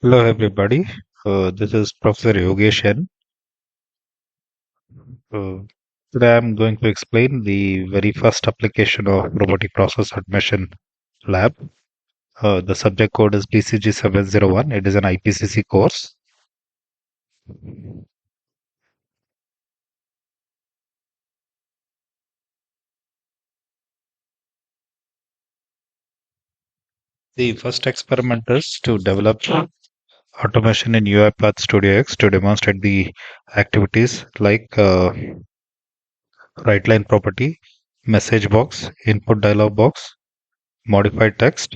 Hello, everybody. This is Professor Yogesh N. Uh, Today, I'm going to explain the very first application of Robotic Process Automation Lab. The subject code is BCG701. It is an IPCC course. The first experiment is to develop automation in UiPath Studio X to demonstrate the activities like write line property, message box, input dialog box, modified text,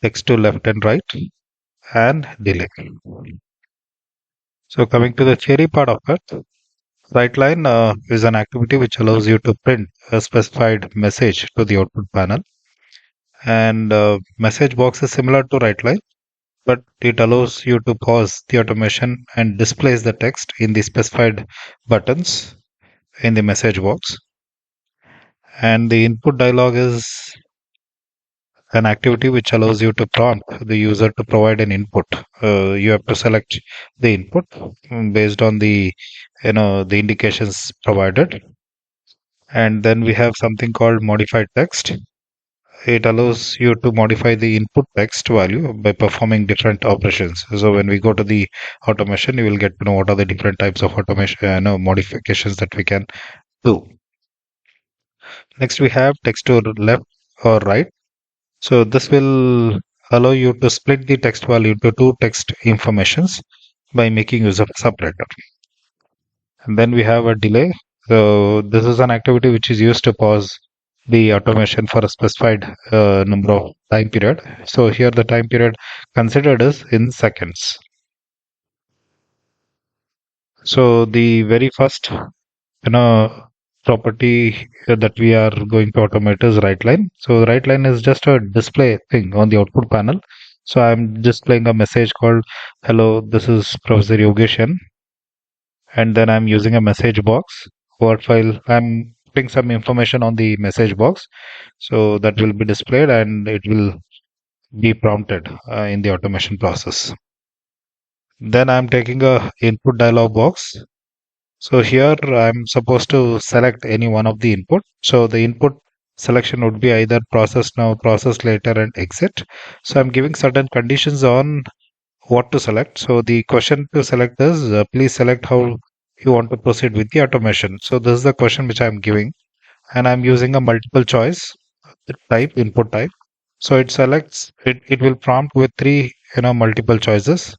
text to left and right, and delay. So coming to the theory part of it, WriteLine is an activity which allows you to print a specified message to the output panel. And message box is similar to WriteLine, but it allows you to pause the automation and displays the text in the specified buttons in the message box. And the input dialog is an activity which allows you to prompt the user to provide an input. You have to select the input based on the indications provided. And then we have something called modified text. It allows you to modify the input text value by performing different operations. So when we go to the automation, you will get to know what are the different types of automation, modifications that we can do. Next, we have text to left or right. So this will allow you to split the text value into two text informations by making use of a separator. And then we have a delay. So this is an activity which is used to pause the automation for a specified number of time period. So here the time period considered is in seconds. So the very first property that we are going to automate is write line. So write line is just a display thing on the output panel. So I'm displaying a message called hello, this is Professor Yogeshan, and then I'm using a message box word file. I'm putting some information on the message box, so that will be displayed and it will be prompted in the automation process. Then I'm taking a input dialog box. So here I'm supposed to select any one of the input. So the input selection would be either process now, process later, and exit. So I'm giving certain conditions on what to select. So the question to select is please select how you want to proceed with the automation. So this is the question which I'm giving, and I'm using a multiple choice type, input type. So it selects it will prompt with three multiple choices: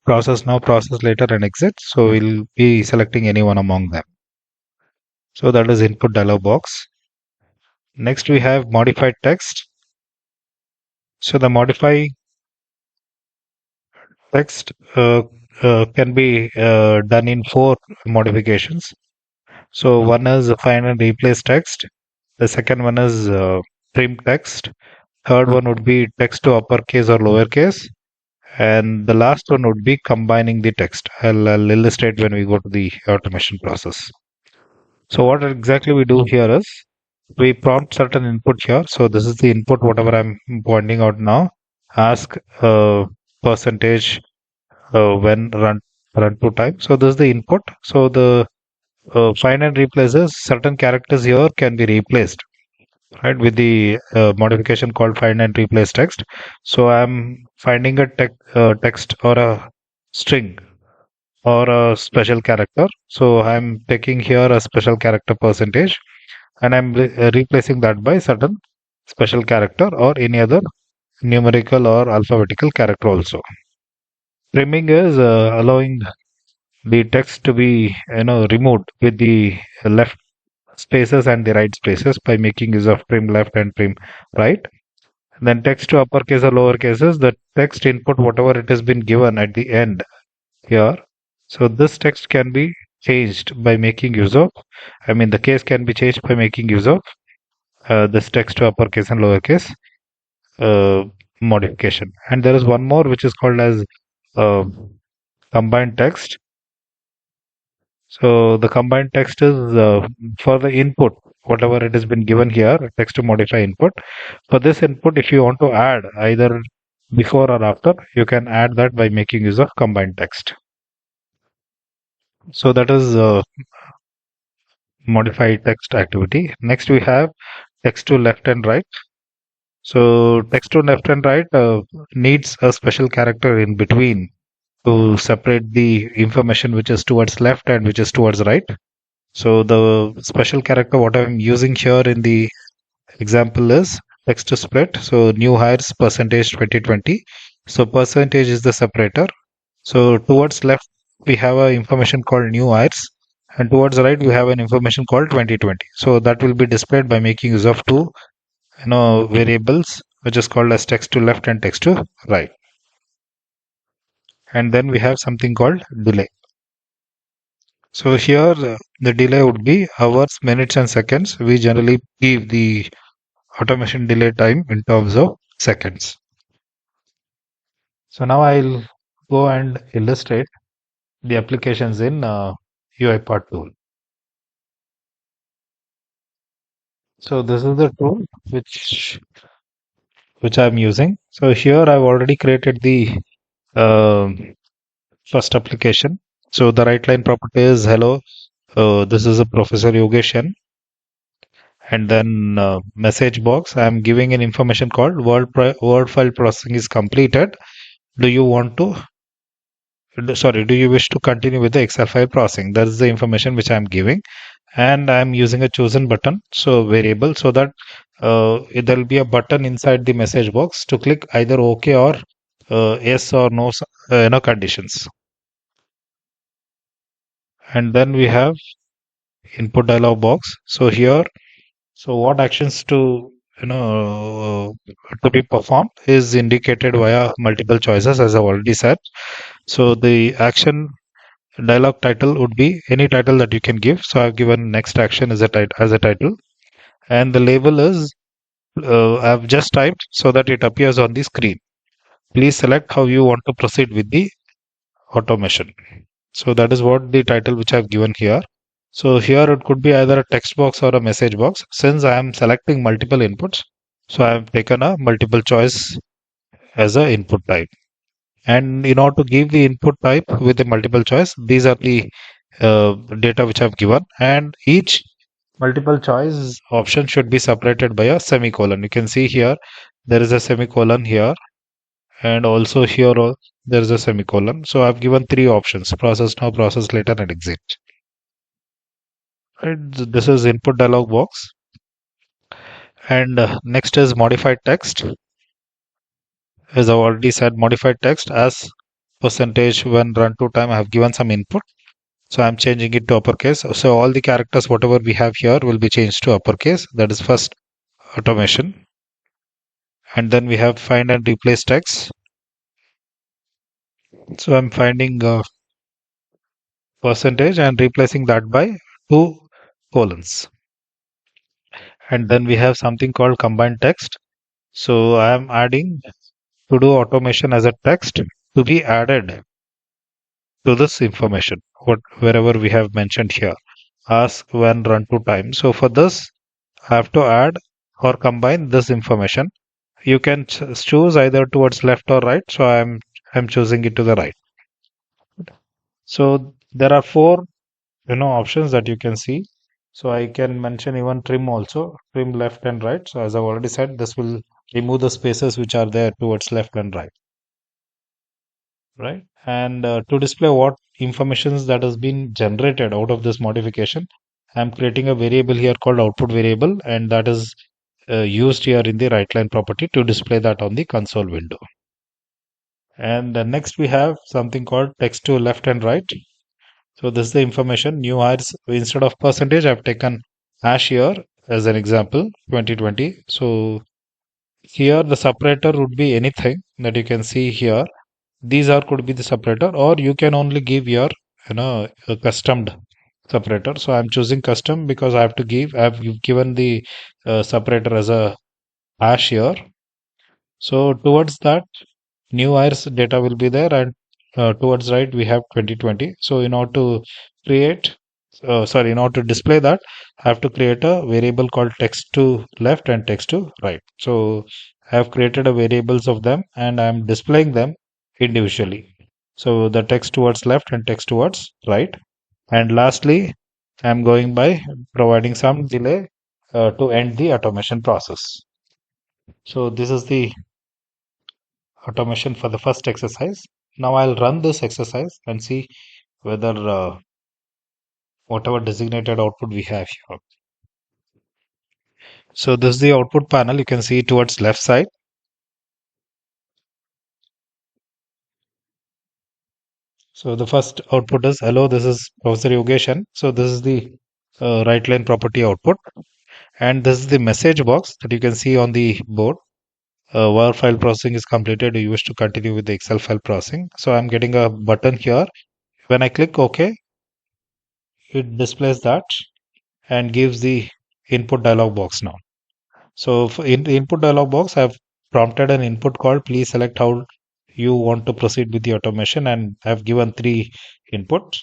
process now, process later, and exit. So we'll be selecting any one among them. So that is input dialog box. Next we have modified text. So the modify text can be done in four modifications. So one is find and replace text. The second one is trim text. Third one would be text to uppercase or lowercase. And the last one would be combining the text. I'll illustrate when we go to the automation process. So what exactly we do here is we prompt certain input here. So this is the input, whatever I'm pointing out now. Ask percentage when run to time. So this is the input. So the find and replaces certain characters here can be replaced, right, with the modification called find and replace text. So I'm finding a text or a string or a special character. So I'm taking here a special character percentage, and I'm replacing that by certain special character or any other numerical or alphabetical character also. Trimming is allowing the text to be removed with the left spaces and the right spaces by making use of trim left and trim right. Then text to uppercase or lower cases, the text input whatever it has been given at the end here. So this text can be changed by making use of, the case can be changed by making use of this text to uppercase and lowercase uh, modification. And there is one more which is called as uh, combined text. So the combined text is for the input, whatever it has been given here, text to modify input. For this input, if you want to add either before or after, you can add that by making use of combined text. So that is modified text activity. Next we have text to left and right. So text to left and right needs a special character in between to separate the information which is towards left and which is towards right. So the special character what I'm using here in the example is text to split. So new hires percentage 2020. So percentage is the separator. So towards left we have a information called new hires, and towards right we have an information called 2020. So that will be displayed by making use of two variables which is called as text to left and text to right. And then we have something called delay. So here the delay would be hours, minutes and seconds. We generally give the automation delay time in terms of seconds. So now I'll go and illustrate the applications in UiPath tool. So this is the tool which I'm using. So here I've already created the first application. So the right line property is hello. This is a Professor Yogeshan. And then message box. I'm giving an information called word file processing is completed. Do you want to? Sorry, do you wish to continue with the Excel file processing? That is the information which I'm giving, and I'm using a chosen button, so variable, so that there will be a button inside the message box to click either OK or yes or no, conditions. And then we have input dialog box. So here, so what actions to be performed is indicated via multiple choices, as I've already said. So the action dialog title would be any title that you can give. So I've given next action as a title, and the label is I've just typed so that it appears on the screen. Please select how you want to proceed with the automation. So that is what the title which I've given here. So here it could be either a text box or a message box. Since I am selecting multiple inputs, so I have taken a multiple choice as a input type. And in order to give the input type with the multiple choice, these are the data which I've given, and each multiple choice option should be separated by a semicolon. You can see here there is a semicolon here, and also here there is a semicolon. So I've given three options: process now, process later, and exit. Right, this is input dialog box. And next is modified text. As I already said, modified text as percentage when run to time, I have given some input. So I'm changing it to uppercase. So all the characters, whatever we have here, will be changed to uppercase. That is first automation. And then we have find and replace text. So I'm finding percentage and replacing that by two colons. And then we have something called combined text. So I am adding to do automation as a text to be added to this information, wherever we have mentioned here. Ask when run to time. So for this, I have to add or combine this information. You can choose either towards left or right. So I'm choosing it to the right. So there are four options that you can see. So I can mention even trim also, trim left and right. So as I've already said, this will remove the spaces which are there towards left and right. And to display what informations that has been generated out of this modification, I'm creating a variable here called output variable, and that is used here in the right line property to display that on the console window. And next we have something called text to left and right. So this is the information new hires. Instead of percentage, I've taken hash here as an example 2020. So here the separator would be anything that you can see here. These are could be the separator, or you can only give your a custom separator. So I'm choosing custom because I've given the separator as a hash here. So towards that, new hires data will be there, and towards right we have 2020. So in order to create in order to display that, I have to create a variable called text to left and text to right. So I have created a variables of them and I am displaying them individually. So the text towards left and text towards right. And lastly, I am going by providing some delay to end the automation process. So this is the automation for the first exercise. Now I'll run this exercise and see whether whatever designated output we have here. So this is the output panel. You can see towards left side. So the first output is hello. This is Professor Yogeshan. So this is the right line property output, and this is the message box that you can see on the board. Where file processing is completed, you wish to continue with the Excel file processing. So I'm getting a button here. When I click OK, it displays that and gives the input dialog box now. So in the input dialog box, I've prompted an input called please select how you want to proceed with the automation, and I've given three inputs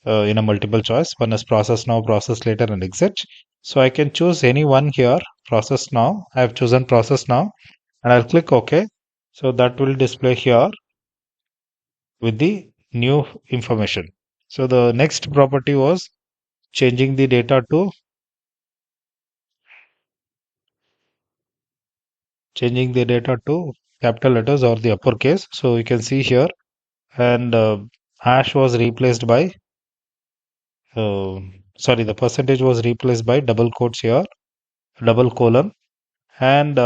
in a multiple choice. One is process now, process later, and exit. So I can choose any one here, process now. I've chosen process now and I'll click OK. So that will display here with the new information. So the next property was changing the data to capital letters or the uppercase. So you can see here, and hash was replaced by the percentage was replaced by double quotes here, double colon, and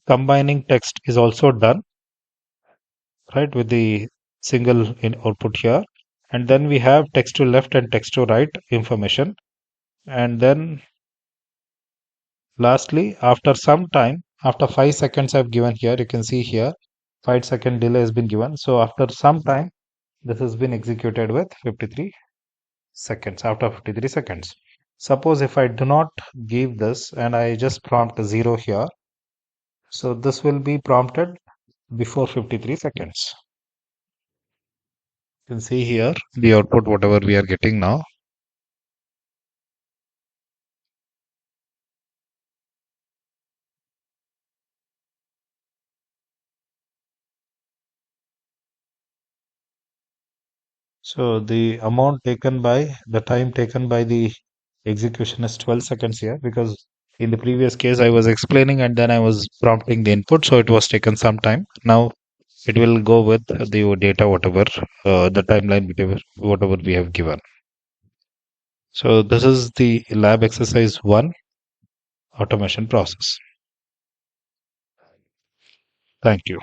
combining text is also done, right, with the single in output here. And then we have text to left and text to right information. And then lastly, after some time, after 5 seconds I've given here, you can see here 5-second delay has been given. So after some time, this has been executed with 53 seconds. After 53 seconds, suppose if I do not give this and I just prompt 0 here, so this will be prompted before 53 seconds. You can see here the output whatever we are getting now. So the time taken by the execution is 12 seconds here, because in the previous case I was explaining and then I was prompting the input, so it was taken some time. Now it will go with the data whatever the timeline whatever we have given. So this is the lab exercise 1 automation process. Thank you.